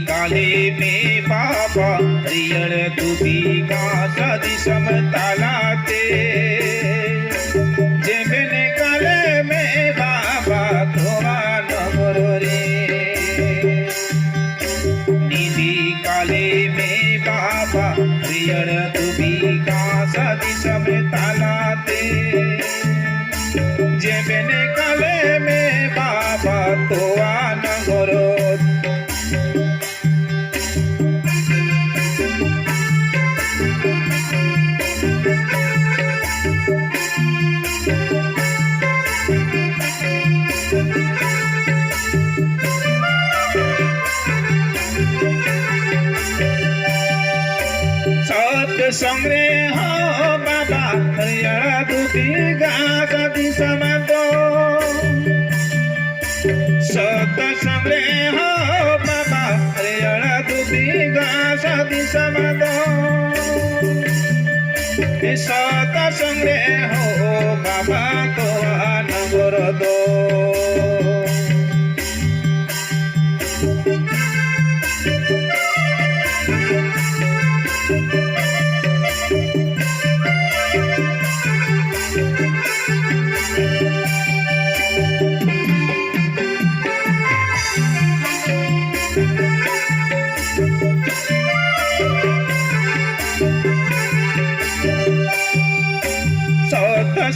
काले में बाबा हरियर दुबी घास दिसम तालाते जेबने काले में बाबा थोड़ा नगर रे निधि काले में बाबा हरियर दुबी घास दिसम तालाते जेबने काले में बाबा थोड़ा नगर संग्रे हो बाबा हरियर दुबी घास दिसम दो सत संग्रे हो बाबा हरियर दुबी घास दिसम दो सत संग्रे हो बाबा तो नगर दो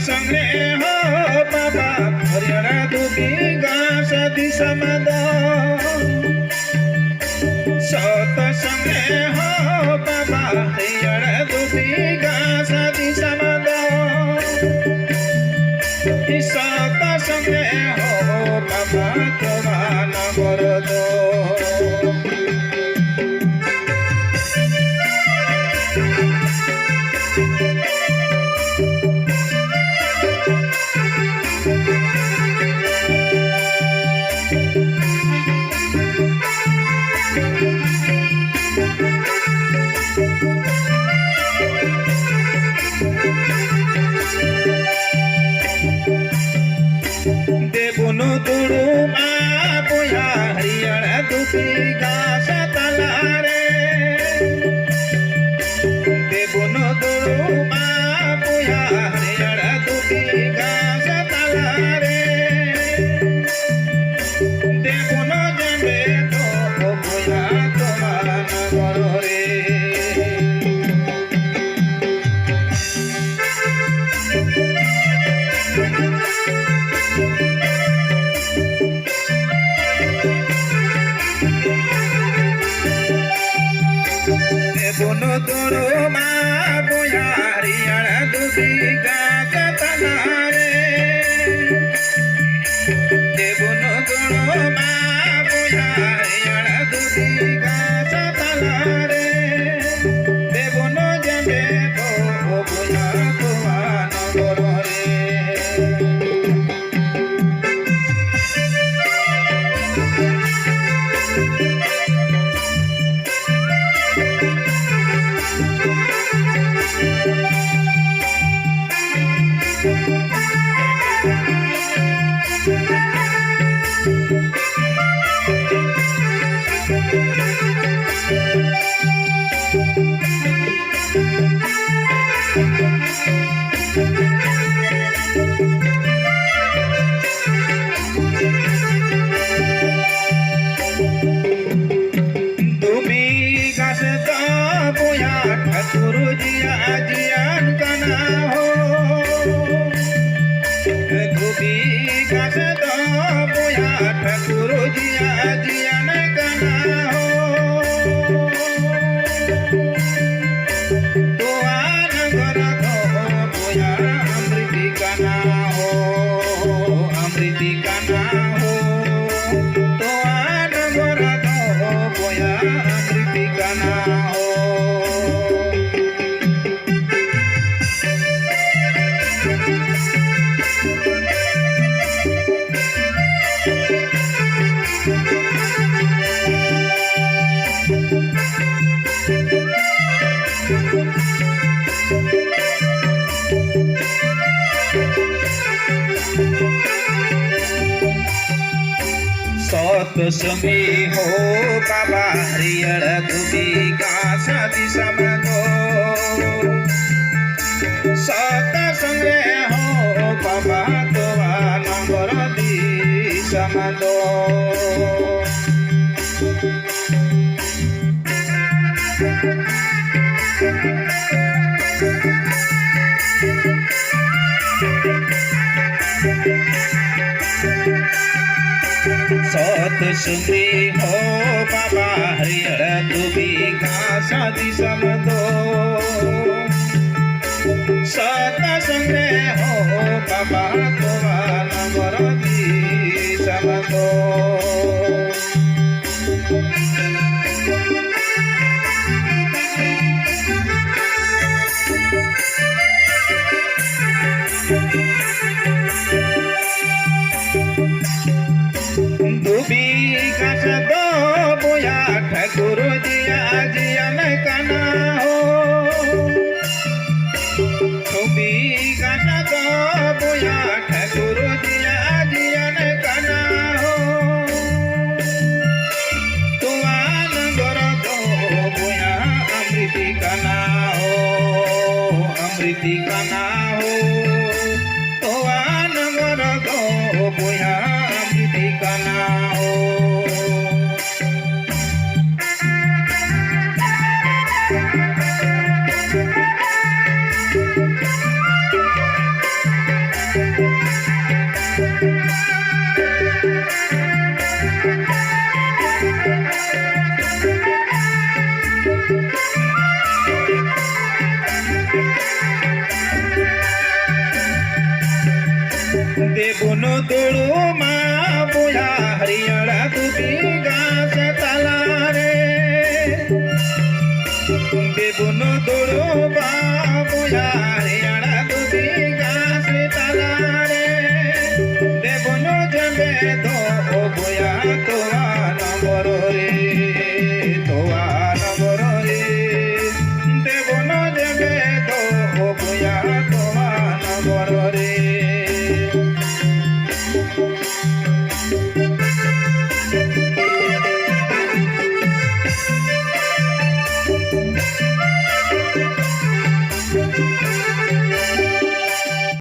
संग्रे हो बाबा हरियर दुबी घास दिसम दो सत संग्रे हो बाबा हरियर दुबी घास दिसम दो सत संग्रे हो बाबा थोड़ा नगर दो देवनो दुड़ू बुया हरियर दुबी घास तलारे देवनो दुड़ू बुया हरियर दुबी घास तलारे देवनो जमे तो बुया तुम्हारा नगर रे देवनो दुड़ू बुया हरियर दुबी घास तलारे देवनो दुड़ू बुया हरियर दुबी घास तलारे देवनो जमे तो बुया तुम्हारा नगर रे ठाकुर जिया जियान कना हो दुबी घास दो बुया ठाकुर जिया जियान कना हो तो नगर दो बुया अमृति कना हो अमृति कना हो तो नगर दो बुया अमृति कना हो सतसंगी हो बाबा हरियर दुबी घास दिसमदो सतसंगे हो बाबा तोवा नंबर दिसमदो सतसंगी हो बाबा हरियर दुबी घास दिसमदो सतसंगे हो बाबा तोवा नंबर दिसमदो दुबी घास दो बोया ठाकुर जिया जिया में काना हो दुबी घास दो बोया ठाकुर जिया जिया में काना हो तुआन गोर दो बोया अमृति काना हो अमृति काना हो तुआन गोर दो बोया अमृति काना हो देवनो तोड़ो माँ बोया हरियर दुबी घास तला रे देवनो तोड़ो माँ बोया हरियर दुबी घास तला रे देवनो जबे